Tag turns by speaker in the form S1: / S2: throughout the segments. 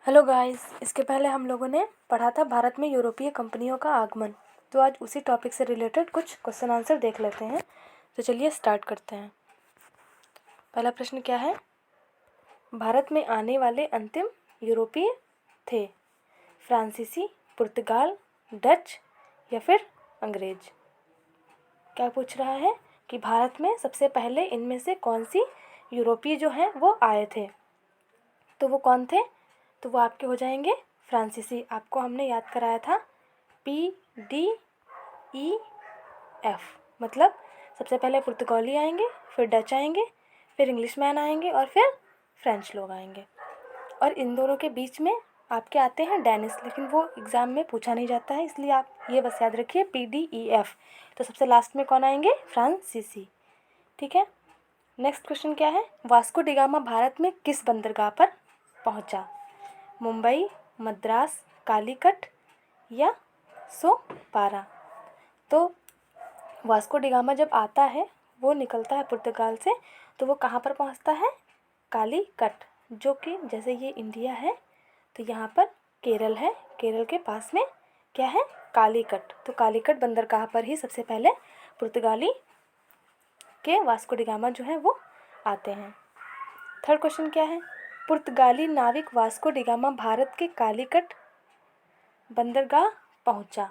S1: Hello guys, इसके पहले हम लोगों ने पढ़ा था भारत में यूरोपीय कंपनियों का आगमन। तो आज उसी टॉपिक से रिलेटेड कुछ क्वेश्चन आंसर देख लेते हैं। तो चलिए स्टार्ट करते हैं। पहला प्रश्न क्या है? भारत में आने वाले अंतिम यूरोपीय थे फ्रांसीसी, पुर्तगाल, डच या फिर अंग्रेज। क्या पूछ रहा है कि भारत में सबसे पहले इनमें से कौन सी यूरोपीय जो हैं वो आए थे। तो वो कौन थे? तो वो आपके हो जाएंगे फ्रांसीसी। आपको हमने याद कराया था PDEF, मतलब सबसे पहले पुर्तगाली आएंगे, फिर डच आएंगे, फिर इंग्लिशमैन आएंगे और फिर फ्रेंच लोग आएंगे। और इन दोनों के बीच में आपके आते हैं डेनिस, लेकिन वो एग्ज़ाम में पूछा नहीं जाता है, इसलिए आप ये बस याद रखिए PDEF। तो सबसे लास्ट में कौन आएंगे? फ्रांसीसी। ठीक है। नेक्स्ट क्वेश्चन क्या है? वास्को डी गामा भारत में किस बंदरगाह पर पहुंचा? मुंबई, मद्रास, कालीकट या सोपारा। तो वास्को डी गामा जब आता है, वो निकलता है पुर्तगाल से, तो वो कहाँ पर पहुँचता है? कालीकट, जो कि जैसे ये इंडिया है तो यहाँ पर केरल है, केरल के पास में क्या है? कालीकट। तो कालीकट बंदरगाह पर ही सबसे पहले पुर्तगाली के वास्को डी गामा जो है वो आते हैं। थर्ड क्वेश्चन क्या है? पुर्तगाली नाविक वास्को डी गामा भारत के कालीकट बंदरगाह पहुंचा।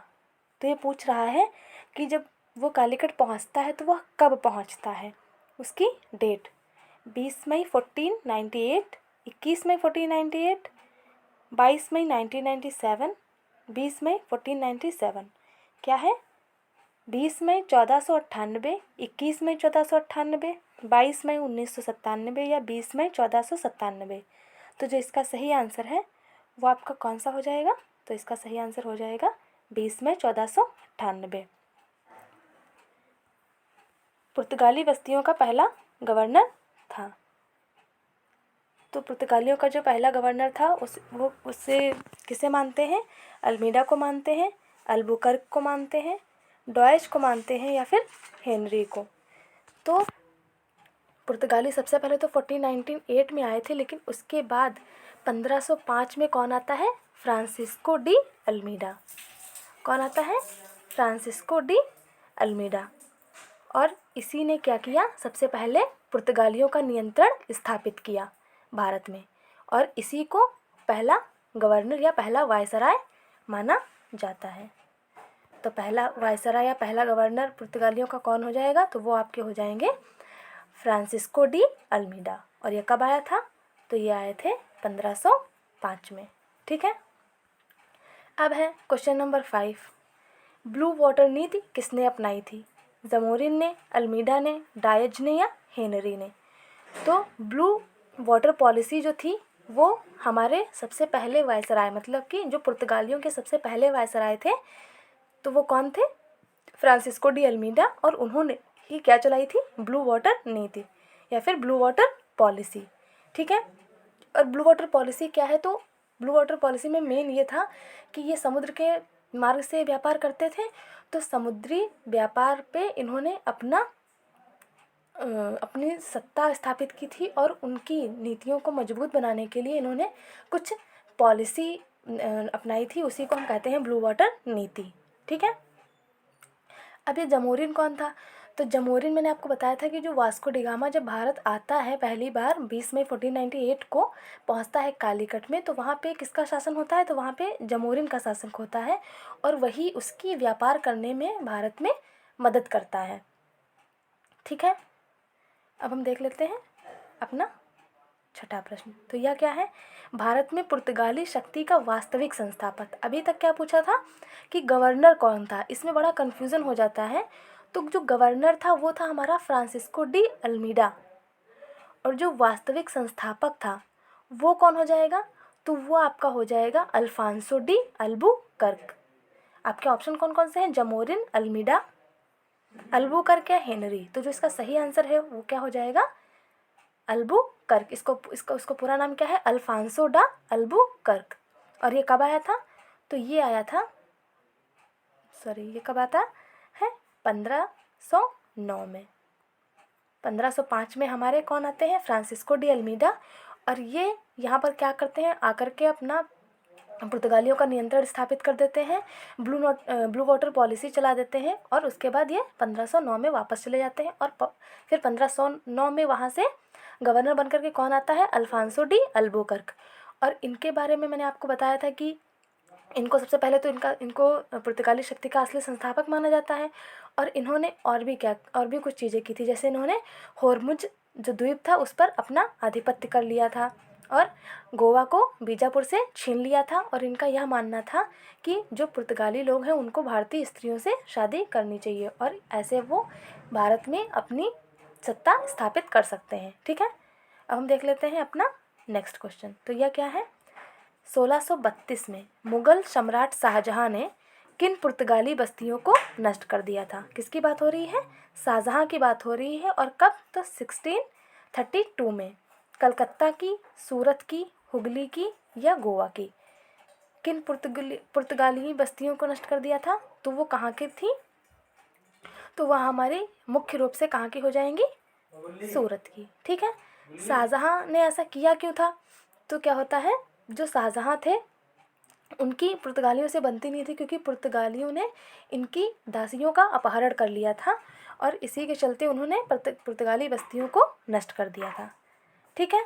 S1: तो ये पूछ रहा है कि जब वो कालीकट पहुंचता है तो वह कब पहुंचता है, उसकी डेट। 20 मई 1498, 21 मई 1498, 22 मई 1997, 20 मई 1497। क्या है? 20 मई 1498, 21 मई 1498, 22 मई 1997 या 20 मई 1497। तो जो इसका सही आंसर है वो आपका कौन सा हो जाएगा? तो इसका सही आंसर हो जाएगा 20 मई 1498। पुर्तगाली बस्तियों का पहला गवर्नर था। तो पुर्तगालियों का जो पहला गवर्नर था उससे किसे मानते हैं? अल्मीडा को मानते हैं, अल्बुकर्क को मानते हैं, डॉयच को मानते हैं या फिर हेनरी को। तो पुर्तगाली सबसे पहले तो 1498 में आए थे, लेकिन उसके बाद 1505 में कौन आता है? Francisco de Almeida. कौन आता है? Francisco de Almeida. और इसी ने क्या किया? सबसे पहले पुर्तगालियों का नियंत्रण स्थापित किया भारत में, और इसी को पहला गवर्नर या पहला वायसराय माना जाता है। तो पहला वायसराय या पहला गवर्नर पुर्तगालियों का कौन हो जाएगा? तो वो आपके हो जाएंगे फ्रांसिस्को डी अल्मीडा। और ये कब आया था? तो ये आए थे 1505 में। ठीक है। अब है क्वेश्चन नंबर 5। ब्लू वाटर नीति किसने अपनाई थी? जमोरिन ने, अल्मीडा ने, डायज ने या हेनरी ने। तो ब्लू वाटर पॉलिसी जो थी वो हमारे सबसे पहले वायसराय, मतलब कि जो पुर्तगालियों के सबसे पहले वायसराय थे, तो वो कौन थे? Francisco de Almeida. और उन्होंने ही क्या चलाई थी? ब्लू वाटर नीति या फिर ब्लू वाटर पॉलिसी। ठीक है। और ब्लू वाटर पॉलिसी क्या है? तो ब्लू वाटर पॉलिसी में मेन ये था कि ये समुद्र के मार्ग से व्यापार करते थे, तो समुद्री व्यापार पे इन्होंने अपनी सत्ता स्थापित की थी, और उनकी नीतियों को मजबूत बनाने के लिए इन्होंने कुछ पॉलिसी अपनाई थी। उसी को हम कहते हैं ब्लू वाटर नीति। ठीक है। अब ये जमोरिन कौन था? तो जमोरिन मैंने आपको बताया था कि जो वास्को डी गामा जब भारत आता है पहली बार 20 मई 1498 को पहुंचता है कालीकट में, तो वहाँ पे किसका शासन होता है? तो वहाँ पे जमोरिन का शासन होता है, और वही उसकी व्यापार करने में भारत में मदद करता है। ठीक है। अब हम देख लेते हैं अपना छठा प्रश्न। तो यह क्या है? भारत में पुर्तगाली शक्ति का वास्तविक संस्थापक। अभी तक क्या पूछा था कि गवर्नर कौन था, इसमें बड़ा कन्फ्यूज़न हो जाता है। तो जो गवर्नर था वो था हमारा फ्रांसिस्को डी अल्मीडा, और जो वास्तविक संस्थापक था वो कौन हो जाएगा? तो वो आपका हो जाएगा अल्फांसो डी अल्बुकर्क। आपके ऑप्शन कौन कौन से हैं? जमोरिन, अल्मीडा, अल्बुकर्क या हेनरी। तो जो इसका सही आंसर है वो क्या हो जाएगा? अल्बुकर्क। इसको पूरा नाम क्या है? अल्फांसो डा अल्बुकर्क। और ये कब आया था? तो ये आया था, ये कब आता है? 1509 में। 1505 में हमारे कौन आते हैं? Francisco de Almeida. और ये यहाँ पर क्या करते हैं, आकर के अपना पुर्तगालियों का नियंत्रण स्थापित कर देते हैं, ब्लू वाटर पॉलिसी चला देते हैं, और उसके बाद ये 1509 में वापस चले जाते हैं। और फिर 1509 में वहाँ से गवर्नर बनकर के कौन आता है, अल्फांसो डी अल्बुकर्क। और इनके बारे में मैंने आपको बताया था कि इनको सबसे पहले तो इनको पुर्तगाली शक्ति का असली संस्थापक माना जाता है। और इन्होंने और भी कुछ चीज़ें की थी, जैसे इन्होंने होर्मुज जो द्वीप था उस पर अपना आधिपत्य कर लिया था, और गोवा को बीजापुर से छीन लिया था। और इनका यह मानना था कि जो पुर्तगाली लोग हैं उनको भारतीय स्त्रियों से शादी करनी चाहिए, और ऐसे वो भारत में अपनी सत्ता स्थापित कर सकते हैं। ठीक है, अब हम देख लेते हैं अपना नेक्स्ट क्वेश्चन। तो यह क्या है, 1632 में मुगल सम्राट शाहजहां ने किन पुर्तगाली बस्तियों को नष्ट कर दिया था। किसकी बात हो रही है, शाहजहां की बात हो रही है। और कब, तो 1632 में। कलकत्ता की, सूरत की, हुगली की या गोवा की, किन पुर्तगाली बस्तियों को नष्ट कर दिया था, तो वो कहाँ की थी, तो वह हमारी मुख्य रूप से कहाँ की हो जाएंगी, सूरत की। ठीक है, शाहजहां ने ऐसा किया क्यों था, तो क्या होता है, जो शाहजहां थे उनकी पुर्तगालियों से बनती नहीं थी, क्योंकि पुर्तगालियों ने इनकी दासियों का अपहरण कर लिया था, और इसी के चलते उन्होंने पुर्तगाली बस्तियों को नष्ट कर दिया था। ठीक है,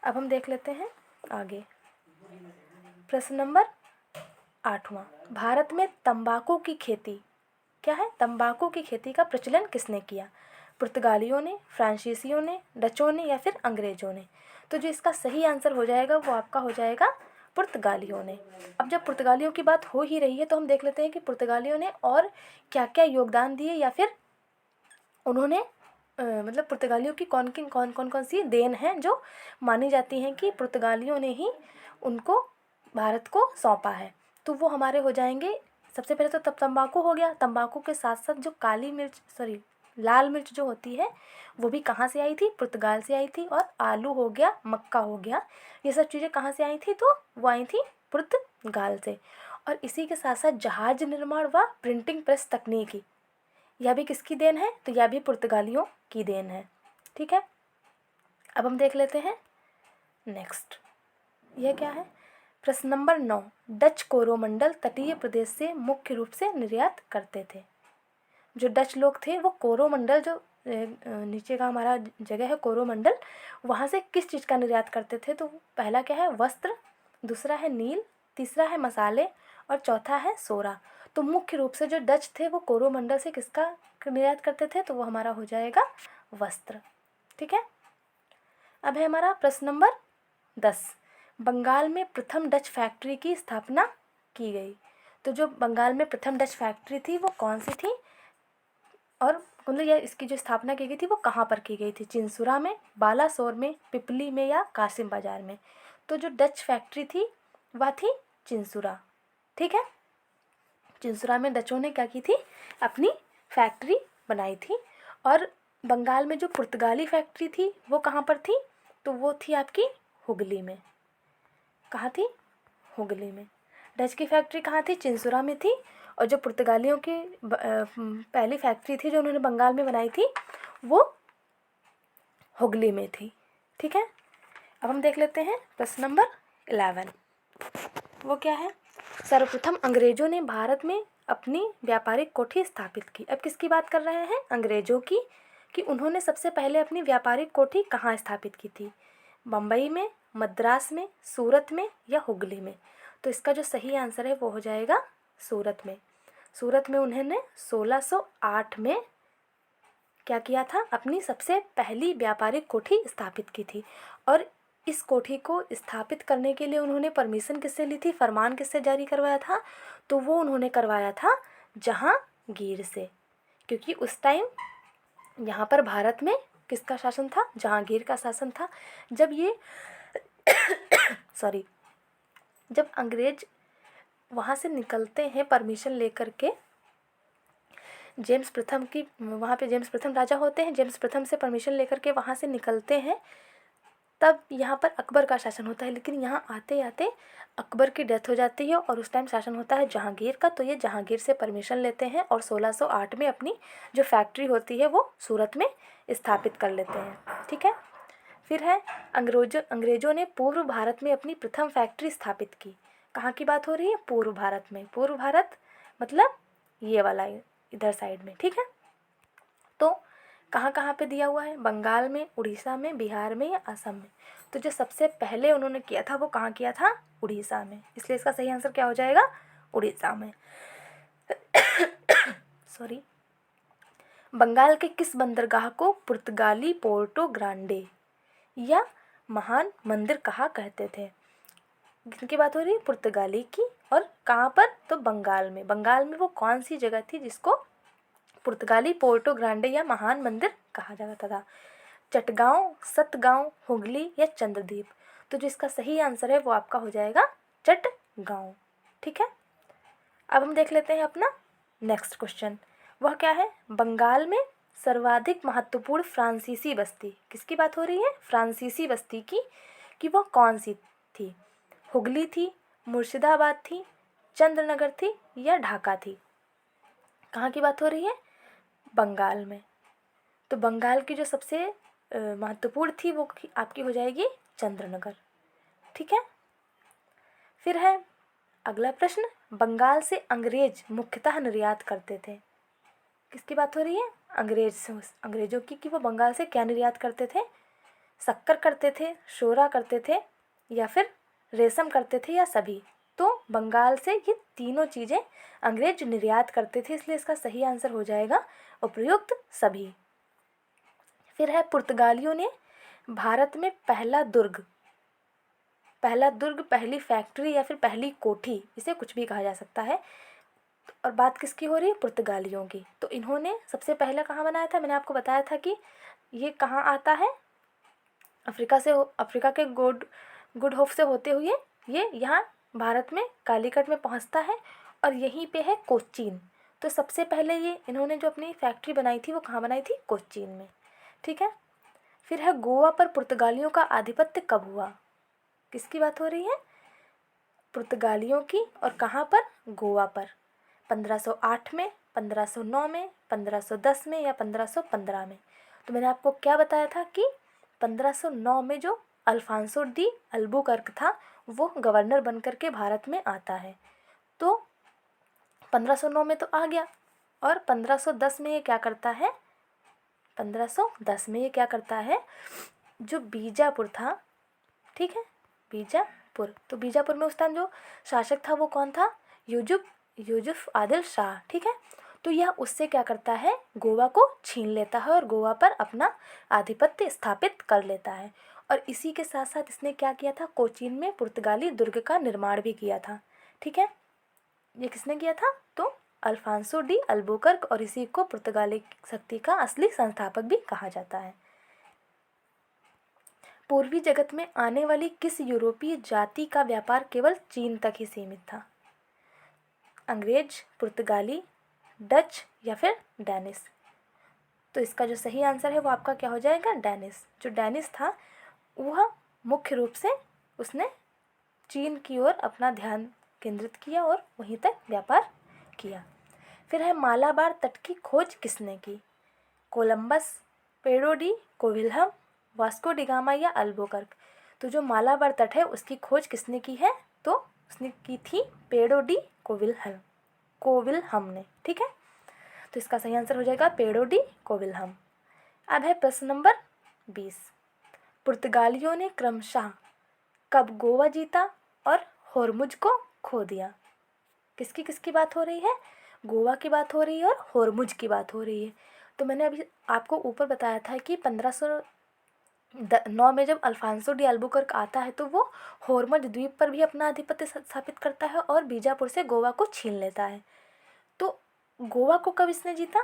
S1: अब हम देख लेते हैं आगे। प्रश्न नंबर 8वां, भारत में तंबाकू की खेती, क्या है, तंबाकू की खेती का प्रचलन किसने किया, पुर्तगालियों ने, फ्रांसीसियों ने, डचों ने या फिर अंग्रेजों ने। तो जो इसका सही आंसर हो जाएगा वो आपका हो जाएगा पुर्तगालियों ने। अब जब पुर्तगालियों की बात हो ही रही है तो हम देख लेते हैं कि पुर्तगालियों ने और क्या क्या योगदान दिए, या फिर उन्होंने मतलब पुर्तगालियों की कौन सी देन है जो मानी जाती हैं कि पुर्तगालियों ने ही उनको भारत को सौंपा है। तो वो हमारे हो जाएंगे, सबसे पहले तो तब तंबाकू हो गया। तंबाकू के साथ साथ जो लाल मिर्च जो होती है वो भी कहाँ से आई थी, पुर्तगाल से आई थी। और आलू हो गया, मक्का हो गया, ये सब चीज़ें कहाँ से आई थी, तो वो आई थी पुर्तगाल से। और इसी के साथ साथ जहाज निर्माण व प्रिंटिंग प्रेस तकनीकी, यह भी किसकी देन है, तो यह भी पुर्तगालियों की देन है। ठीक है, अब हम देख लेते हैं नेक्स्ट, यह क्या है, प्रश्न नंबर 9, डच कोरोमंडल तटीय प्रदेश से मुख्य रूप से निर्यात करते थे। जो डच लोग थे वो कोरोमंडल, जो नीचे का हमारा जगह है कोरोमंडल, वहाँ से किस चीज़ का निर्यात करते थे, तो पहला क्या है, वस्त्र, दूसरा है नील, तीसरा है मसाले, और चौथा है सोरा। तो मुख्य रूप से जो डच थे वो कोरोमंडल से किसका निर्यात करते थे, तो वो हमारा हो जाएगा वस्त्र। ठीक है, अब है हमारा प्रश्न नंबर 10, बंगाल में प्रथम डच फैक्ट्री की स्थापना की गई। तो जो बंगाल में प्रथम डच फैक्ट्री थी वो कौन सी थी, और मतलब यह इसकी जो स्थापना की गई थी वो कहाँ पर की गई थी, चिंसुरा में, बालासोर में, पिपली में या कासिम बाजार में। तो जो डच फैक्ट्री थी वह थी चिंसुरा। ठीक है, चिंसुरा में डचों ने क्या की थी, अपनी फैक्ट्री बनाई थी। और बंगाल में जो पुर्तगाली फैक्ट्री थी वो कहाँ पर थी, तो वो थी आपकी हुगली में। कहाँ थी, हुगली में। डच की फैक्ट्री कहाँ थी, चिंसुरा में थी। और जो पुर्तगालियों की पहली फैक्ट्री थी जो उन्होंने बंगाल में बनाई थी वो हुगली में थी। ठीक है, अब हम देख लेते हैं प्रश्न नंबर 11, वो क्या है, सर्वप्रथम अंग्रेजों ने भारत में अपनी व्यापारिक कोठी स्थापित की। अब किसकी बात कर रहे हैं, अंग्रेजों की, कि उन्होंने सबसे पहले अपनी व्यापारिक कोठी कहाँ स्थापित की थी, बम्बई में, मद्रास में, सूरत में या हुगली में। तो इसका जो सही आंसर है वो हो जाएगा सूरत में। सूरत में उन्होंने 1608 में क्या किया था, अपनी सबसे पहली व्यापारिक कोठी स्थापित की थी। और इस कोठी को स्थापित करने के लिए उन्होंने परमिशन किससे ली थी, फरमान किससे जारी करवाया था, तो वो उन्होंने करवाया था जहांगीर से। क्योंकि उस टाइम यहाँ पर भारत में किसका शासन था, जहांगीर का शासन था। जब ये जब अंग्रेज वहाँ से निकलते हैं परमिशन लेकर के, जेम्स प्रथम की, वहाँ पे जेम्स प्रथम राजा होते हैं, जेम्स प्रथम से परमिशन लेकर के वहाँ से निकलते हैं, तब यहाँ पर अकबर का शासन होता है। लेकिन यहाँ आते आते अकबर की डेथ हो जाती है और उस टाइम शासन होता है जहांगीर का। तो ये जहांगीर से परमिशन लेते हैं और 1608 में अपनी जो फैक्ट्री होती है वो सूरत में स्थापित कर लेते हैं। ठीक है, फिर है अंग्रेजों ने पूर्व भारत में अपनी प्रथम फैक्ट्री स्थापित की। कहाँ की बात हो रही है? पूर्व भारत में। पूर्व भारत मतलब ये वाला इधर साइड में, ठीक है। तो कहाँ कहाँ पे दिया हुआ है? बंगाल में, उड़ीसा में, बिहार में या असम में। तो जो सबसे पहले उन्होंने किया था वो कहाँ किया था? उड़ीसा में। इसलिए इसका सही आंसर क्या हो जाएगा? उड़ीसा में। सॉरी। बंगाल के किस बंदरगाह को पुर्तगाली पोर्टो ग्रांडे या महान मंदिर कहा करते थे? किनकी बात हो रही है? पुर्तगाली की। और कहाँ पर? तो बंगाल में। बंगाल में वो कौन सी जगह थी जिसको पुर्तगाली पोर्टो ग्रांडे या महान मंदिर कहा जाता था? चटगांव, सतगांव, हुगली या चंद्रद्वीप। तो जो इसका सही आंसर है वो आपका हो जाएगा चटगांव, ठीक है। अब हम देख लेते हैं अपना नेक्स्ट क्वेश्चन। वह क्या है? बंगाल में सर्वाधिक महत्वपूर्ण फ्रांसीसी बस्ती, किसकी बात हो रही है? फ्रांसीसी बस्ती की, कि वह कौन सी थी? हुगली थी, मुर्शिदाबाद थी, चंद्रनगर थी या ढाका थी? कहाँ की बात हो रही है? बंगाल में। तो बंगाल की जो सबसे महत्वपूर्ण थी वो आपकी हो जाएगी चंद्रनगर, ठीक है। फिर है अगला प्रश्न। बंगाल से अंग्रेज मुख्यतः निर्यात करते थे। किसकी बात हो रही है? अंग्रेजों की, कि वो बंगाल से क्या निर्यात करते थे? शक्कर करते थे, शोरा करते थे या फिर रेशम करते थे या सभी? तो बंगाल से ये तीनों चीज़ें अंग्रेज निर्यात करते थे, इसलिए इसका सही आंसर हो जाएगा उपयुक्त सभी। फिर है पुर्तगालियों ने भारत में पहला दुर्ग, पहली फैक्ट्री या फिर पहली कोठी, इसे कुछ भी कहा जा सकता है, और बात किसकी हो रही है? पुर्तगालियों की। तो इन्होंने सबसे पहले कहाँ बनाया था? मैंने आपको बताया था कि ये कहाँ आता है? अफ्रीका के गुड होप से होते हुए ये यहाँ भारत में कालीकट में पहुँचता है और यहीं पे है कोचीन। तो सबसे पहले ये इन्होंने जो अपनी फैक्ट्री बनाई थी वो कहाँ बनाई थी? कोचीन में, ठीक है। फिर है गोवा पर पुर्तगालियों का आधिपत्य कब हुआ? किसकी बात हो रही है? पुर्तगालियों की। और कहाँ पर? गोवा पर। 1508 में, 1509 में, 1510 में या 1515 में? तो मैंने आपको क्या बताया था कि 1509 में जो अल्फांसो डी अल्बुकर्क था वो गवर्नर बनकर के भारत में आता है। तो 1509 में तो आ गया, और 1510 में ये क्या करता है? 1510 में ये क्या करता है? जो बीजापुर था, ठीक है, बीजापुर। तो बीजापुर में उस टाइम जो शासक था वो कौन था? यूसुफ आदिल शाह, ठीक है। तो यह उससे क्या करता है? गोवा को छीन लेता है और गोवा पर अपना आधिपत्य स्थापित कर लेता है। और इसी के साथ साथ इसने क्या किया था? कोचीन में पुर्तगाली दुर्ग का निर्माण भी किया था, ठीक है। ये किसने किया था? तो अल्फांसो डी अल्बुकर्क, और इसी को पुर्तगाली शक्ति का असली संस्थापक भी कहा जाता है। पूर्वी जगत में आने वाली किस यूरोपीय जाति का व्यापार केवल चीन तक ही सीमित था? अंग्रेज, पुर्तगाली, डच या फिर डैनिश? तो इसका जो सही आंसर है वो आपका क्या हो जाएगा? डैनिश। जो डैनिश था वह मुख्य रूप से उसने चीन की ओर अपना ध्यान केंद्रित किया और वहीं तक व्यापार किया। फिर है मालाबार तट की खोज किसने की? Columbus, Pedro de Covilham, Vasco da Gama या अल्बुकर्क? तो जो मालाबार तट है उसकी खोज किसने की है? तो उसने की थी पेड्रो डी कोविल्हम ने, ठीक है। तो इसका सही आंसर हो जाएगा पेड्रो डी कोविल्हम। अब है प्रश्न नंबर 20। पुर्तगालियों ने क्रमशः कब गोवा जीता और होर्मुज को खो दिया? किसकी किसकी बात हो रही है? गोवा की बात हो रही है और होर्मुज की बात हो रही है। तो मैंने अभी आपको ऊपर बताया था कि 1509 में जब अल्फांसो डी अल्बुकर्क आता है तो वो होर्मुज द्वीप पर भी अपना आधिपत्य स्थापित करता है और बीजापुर से गोवा को छीन लेता है। तो गोवा को कब इसने जीता?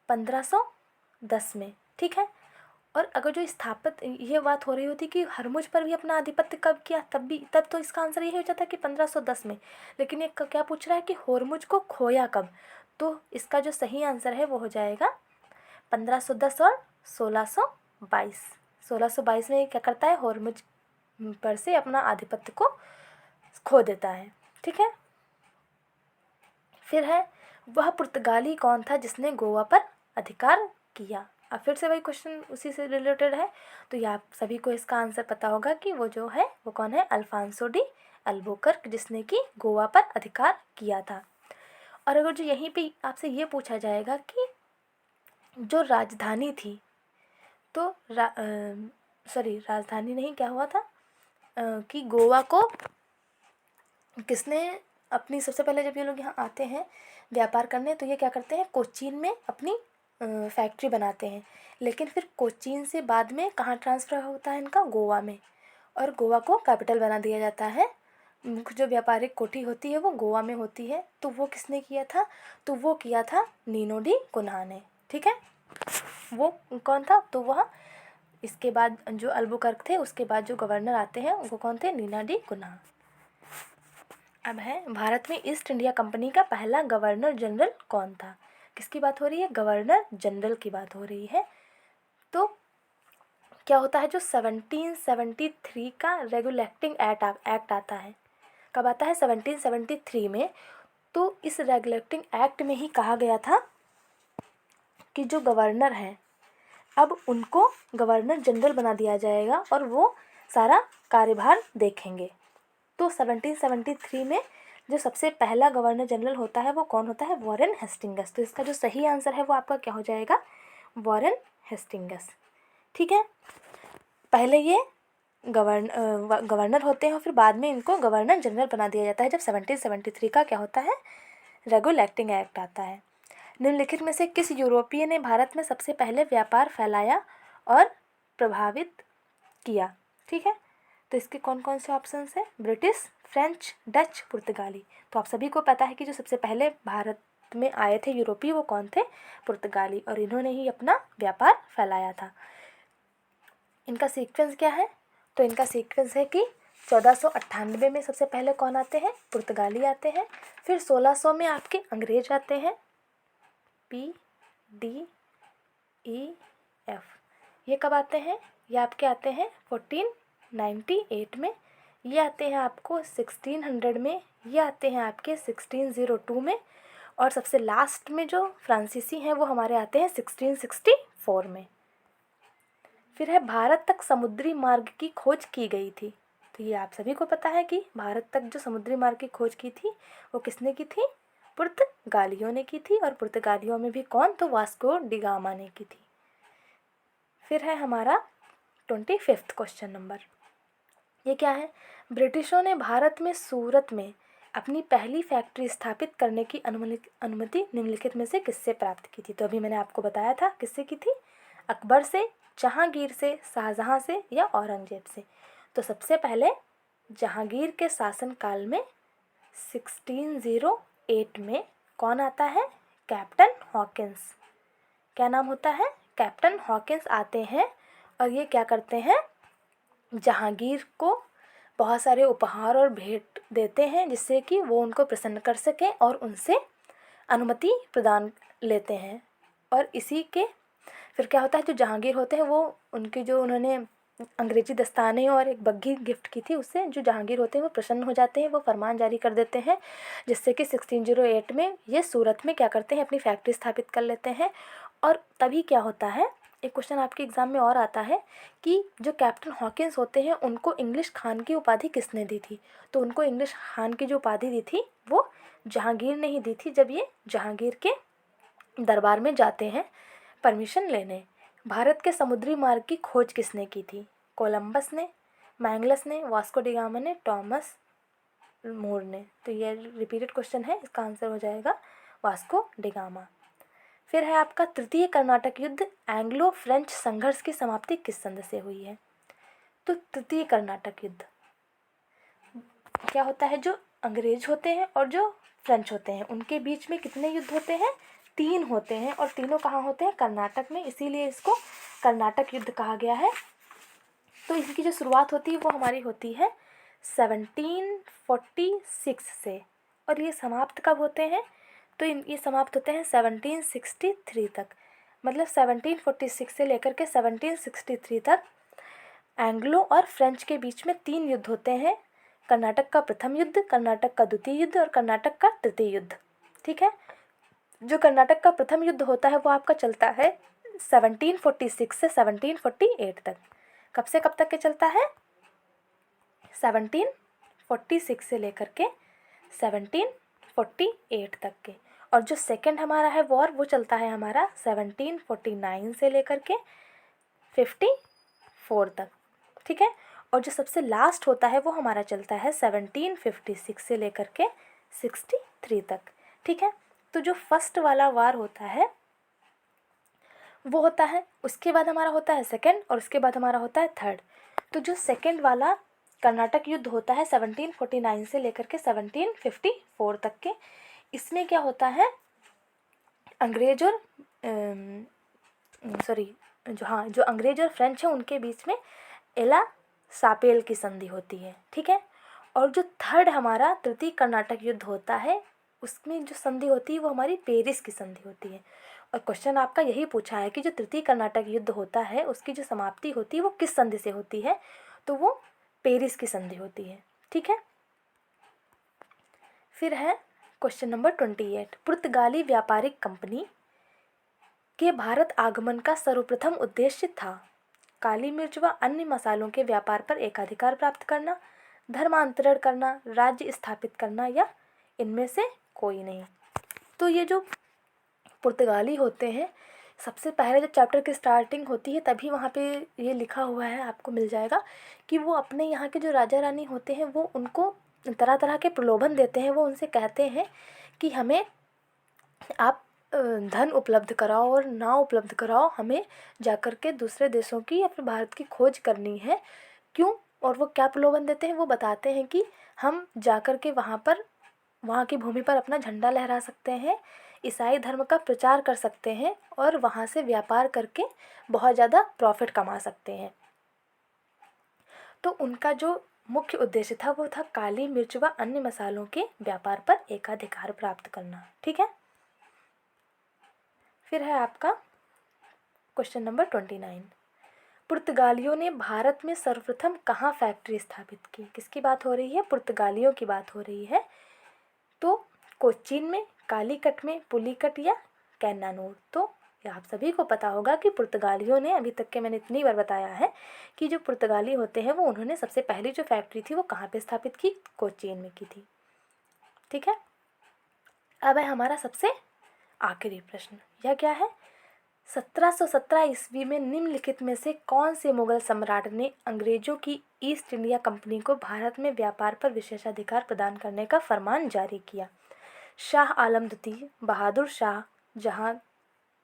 S1: 1510 में, ठीक है। और अगर जो स्थापित ये बात हो रही होती कि हरमुज पर भी अपना आधिपत्य कब किया, तब तो इसका आंसर ये हो जाता कि 1510 में। लेकिन ये क्या पूछ रहा है कि होर्मुज को खोया कब? तो इसका जो सही आंसर है वो हो जाएगा 1510 और 1622। 1622 में ये क्या करता है? होर्मुज पर से अपना आधिपत्य को खो देता है, ठीक है। फिर है वह पुर्तगाली कौन था जिसने गोवा पर अधिकार किया? अब फिर से वही क्वेश्चन उसी से रिलेटेड है, तो ये आप सभी को इसका आंसर पता होगा कि वो जो है वो कौन है, अल्फांसो डी अल्बुकर्क, जिसने कि गोवा पर अधिकार किया था। और अगर जो यहीं पे आपसे ये पूछा जाएगा कि जो राजधानी थी, तो राजधानी नहीं, क्या हुआ था कि गोवा को किसने अपनी, सबसे पहले जब ये लोग यहाँ आते हैं व्यापार करने, तो ये क्या करते हैं, कोचीन में अपनी फैक्ट्री बनाते हैं। लेकिन फिर कोचीन से बाद में कहाँ ट्रांसफ़र होता है इनका, गोवा में, और गोवा को कैपिटल बना दिया जाता है। जो व्यापारिक कोठी होती है वो गोवा में होती है। तो वो किसने किया था, तो वो किया था नीनो डी कुन्हा ने। ठीक है, वो कौन था, तो वह इसके बाद जो अल्बुकर्क थे उसके बाद जो गवर्नर आते हैं वो कौन थे, नीना डी कुन्हा। अब है, भारत में ईस्ट इंडिया कंपनी का पहला गवर्नर जनरल कौन था। किसकी बात हो रही है, गवर्नर जनरल की बात हो रही है। तो क्या होता है, जो 1773 का रेगुलेटिंग एक्ट आता है, कब आता है, 1773 में। तो इस रेगुलेटिंग एक्ट में ही कहा गया था कि जो गवर्नर हैं अब उनको गवर्नर जनरल बना दिया जाएगा और वो सारा कार्यभार देखेंगे। तो 1773 में जो सबसे पहला गवर्नर जनरल होता है वो कौन होता है, वॉरेन हेस्टिंगस। तो इसका जो सही आंसर है वो आपका क्या हो जाएगा, वॉरेन हेस्टिंगस। ठीक है, पहले ये गवर्नर होते हैं और फिर बाद में इनको गवर्नर जनरल बना दिया जाता है जब 1773 का क्या होता है, रेगुलेटिंग एक्ट आता है। निम्नलिखित में से किस यूरोपीय ने भारत में सबसे पहले व्यापार फैलाया और प्रभावित किया। ठीक है, तो इसके कौन कौन से ऑप्शन है, ब्रिटिश, फ्रेंच, डच, पुर्तगाली। तो आप सभी को पता है कि जो सबसे पहले भारत में आए थे यूरोपीय वो कौन थे, पुर्तगाली, और इन्होंने ही अपना व्यापार फैलाया था। इनका सीक्वेंस क्या है, तो इनका सीक्वेंस है कि 1498 में सबसे पहले कौन आते हैं, पुर्तगाली आते हैं। फिर 1600 में आपके अंग्रेज आते हैं, PDEF। ये कब आते हैं, ये आपके आते हैं 1498 में। ये आते हैं आपको 1600 में, ये आते हैं आपके 1602 में, और सबसे लास्ट में जो फ्रांसीसी हैं वो हमारे आते हैं 1664 में। फिर है, भारत तक समुद्री मार्ग की खोज की गई थी। तो ये आप सभी को पता है कि भारत तक जो समुद्री मार्ग की खोज की थी वो किसने की थी, पुर्तगालियों ने की थी। और पुर्तगालियों में भी कौन, तो वास्को डी गामा ने की थी। फिर है हमारा 25वां क्वेश्चन नंबर, ये क्या है, ब्रिटिशों ने भारत में सूरत में अपनी पहली फैक्ट्री स्थापित करने की अनुमति निम्नलिखित में से किससे प्राप्त की थी। तो अभी मैंने आपको बताया था किससे की थी, अकबर से, जहांगीर से, शाहजहां से या औरंगजेब से। तो सबसे पहले जहांगीर के शासनकाल में 1608 में कौन आता है, कैप्टन हॉकिंस। क्या नाम होता है, कैप्टन हॉकिंस आते हैं और ये क्या करते हैं, जहांगीर को बहुत सारे उपहार और भेंट देते हैं जिससे कि वो उनको प्रसन्न कर सकें और उनसे अनुमति प्रदान लेते हैं। और इसी के फिर क्या होता है, जो जहांगीर होते हैं वो उनकी जो उन्होंने अंग्रेजी दस्ताने और एक बग्घी गिफ्ट की थी उससे जो जहांगीर होते हैं वो प्रसन्न हो जाते हैं, वो फरमान जारी कर देते हैं जिससे कि 1608 में ये सूरत में क्या करते हैं, अपनी फैक्ट्री स्थापित कर लेते हैं। और तभी क्या होता है, एक क्वेश्चन आपके एग्ज़ाम में और आता है कि जो कैप्टन हॉकिंस होते हैं उनको इंग्लिश खान की उपाधि किसने दी थी। तो उनको इंग्लिश खान की जो उपाधि दी थी वो जहांगीर ने ही दी थी जब ये जहांगीर के दरबार में जाते हैं परमिशन लेने। भारत के समुद्री मार्ग की खोज किसने की थी, कोलंबस ने, मैंगलस ने, वास्को डी गामा ने, टॉमस मूर ने। तो ये रिपीटेड क्वेश्चन है, इसका आंसर हो जाएगा वास्को डी गामा। फिर है आपका तृतीय कर्नाटक युद्ध, एंग्लो फ्रेंच संघर्ष की समाप्ति किस संधि से हुई है। तो तृतीय कर्नाटक युद्ध क्या होता है, जो अंग्रेज होते हैं और जो फ्रेंच होते हैं उनके बीच में कितने युद्ध होते हैं, 3 होते हैं, और तीनों कहाँ होते हैं, कर्नाटक में, इसीलिए इसको कर्नाटक युद्ध कहा गया है। तो इसकी जो शुरुआत होती है वो हमारी होती है 1746 से, और ये समाप्त कब होते हैं, तो ये समाप्त होते हैं 1763 तक। मतलब 1746 से लेकर के 1763 तक एंग्लो और फ्रेंच के बीच में 3 युद्ध होते हैं, कर्नाटक का प्रथम युद्ध, कर्नाटक का द्वितीय युद्ध और कर्नाटक का तृतीय युद्ध। ठीक है, जो कर्नाटक का प्रथम युद्ध होता है वो आपका चलता है 1746 से 1748 तक। कब से कब तक के चलता है? 1746 से लेकर के 1748 तक के। और जो सेकंड हमारा है वॉर, वो चलता है हमारा 1749 से लेकर के 54 तक, ठीक है। और जो सबसे लास्ट होता है वो हमारा चलता है 1756 से लेकर के 63 तक, ठीक है। तो जो फर्स्ट वाला वार होता है वो होता है, उसके बाद हमारा होता है सेकंड, और उसके बाद हमारा होता है थर्ड। तो जो सेकंड वाला कर्नाटक युद्ध होता है 1749 से लेकर के 1754 तक के, इसमें क्या होता है, अंग्रेज और जो अंग्रेज और फ्रेंच हैं उनके बीच में एला सापेल की संधि होती है, ठीक है। और जो थर्ड हमारा तृतीय कर्नाटक युद्ध होता है, उसमें जो संधि होती है वो हमारी पेरिस की संधि होती है। और क्वेश्चन आपका यही पूछा है कि जो तृतीय कर्नाटक युद्ध होता है उसकी जो समाप्ति होती है वो किस संधि से होती है, तो वो पेरिस की संधि होती है, ठीक है। फिर है क्वेश्चन नंबर 28, पुर्तगाली व्यापारिक कंपनी के भारत आगमन का सर्वप्रथम उद्देश्य था काली मिर्च व अन्य मसालों के व्यापार पर एकाधिकार प्राप्त करना, धर्मांतरण करना, राज्य स्थापित करना, या इनमें से कोई नहीं। तो ये जो पुर्तगाली होते हैं, सबसे पहले जब चैप्टर की स्टार्टिंग होती है तभी वहाँ पे ये लिखा हुआ है, आपको मिल जाएगा कि वो अपने यहाँ के जो राजा रानी होते हैं वो उनको तरह तरह के प्रलोभन देते हैं। वो उनसे कहते हैं कि हमें आप धन उपलब्ध कराओ और नाव उपलब्ध कराओ, हमें जाकर के दूसरे देशों की या फिर भारत की खोज करनी है। क्यों और वो क्या प्रलोभन देते हैं, वो बताते हैं कि हम जाकर के वहाँ की भूमि पर अपना झंडा लहरा सकते हैं, ईसाई धर्म का प्रचार कर सकते हैं और वहाँ से व्यापार करके बहुत ज़्यादा प्रॉफिट कमा सकते हैं। तो उनका जो मुख्य उद्देश्य था वो था काली मिर्च व अन्य मसालों के व्यापार पर एकाधिकार प्राप्त करना, ठीक है। फिर है आपका क्वेश्चन नंबर 29, पुर्तगालियों ने भारत में सर्वप्रथम कहाँ फैक्ट्री स्थापित की? किसकी बात हो रही है? पुर्तगालियों की बात हो रही है। तो कोचीन में, कालीकट में, पुलिकट या कैन्नानूर। तो आप सभी को पता होगा कि पुर्तगालियों ने, अभी तक के मैंने इतनी बार बताया है कि जो पुर्तगाली होते हैं वो उन्होंने सबसे पहली जो फैक्ट्री थी वो कहाँ पे स्थापित की? कोचीन में की थी, ठीक है। अब है हमारा सबसे आखिरी प्रश्न, यह क्या है? 1717 ईस्वी में निम्नलिखित में से कौन से मुगल सम्राट ने अंग्रेजों की ईस्ट इंडिया कंपनी को भारत में व्यापार पर विशेषाधिकार प्रदान करने का फरमान जारी किया? शाह आलम द्वितीय, बहादुर शाह,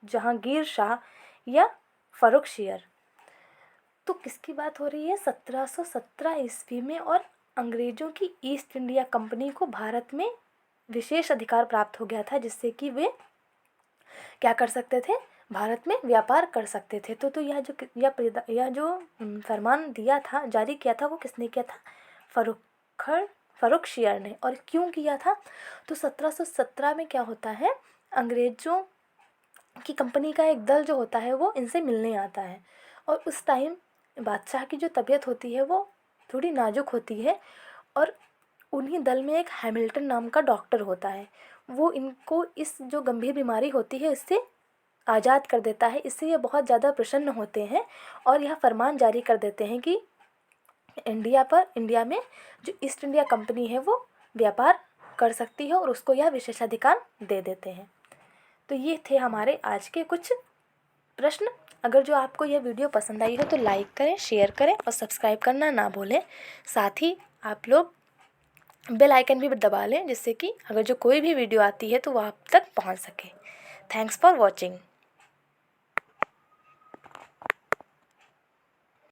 S1: जहांगीर शाह या फर्रुखशियर? तो किसकी बात हो रही है? 1717 ईस्वी में और अंग्रेजों की ईस्ट इंडिया कंपनी को भारत में विशेष अधिकार प्राप्त हो गया था जिससे कि वे क्या कर सकते थे? भारत में व्यापार कर सकते थे। तो यह जो फरमान दिया था, जारी किया था, वो किसने किया था? फर्रुखशियर ने। और क्यों किया था? तो 1717 में क्या होता है, अंग्रेज़ों की कंपनी का एक दल जो होता है वो इनसे मिलने आता है और उस टाइम बादशाह की जो तबीयत होती है वो थोड़ी नाजुक होती है और उन्हीं दल में एक हैमिल्टन नाम का डॉक्टर होता है। वो इनको इस जो गंभीर बीमारी होती है इससे आज़ाद कर देता है। इससे ये बहुत ज़्यादा प्रसन्न होते हैं और यह फरमान जारी कर देते हैं कि इंडिया में जो ईस्ट इंडिया कंपनी है वो व्यापार कर सकती है और उसको यह विशेषाधिकार दे देते हैं। तो ये थे हमारे आज के कुछ प्रश्न। अगर जो आपको यह वीडियो पसंद आई हो तो लाइक करें, शेयर करें और सब्सक्राइब करना ना भूलें। साथ ही आप लोग बेल आइकन भी दबा लें जिससे कि अगर जो कोई भी वीडियो आती है तो वो आप तक पहुंच सके। Thanks for watching.